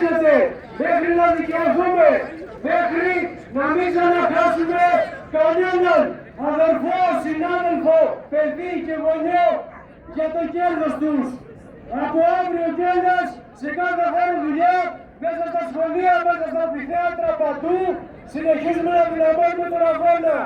συνεχίζεται μέχρι να δικαιωθούμε, μέχρι να μην ξαναχάσουμε κανέναν αδερφό, συνάδελφο, παιδί και γονιό για το κέρδος τους. Από αύριο κιόλας σε κάθε χώρο δουλειά, μέσα στα σχολεία, μέσα στα αμφιθέατρα, παντού, συνεχίζουμε να δυναμώνουμε τον αγώνα.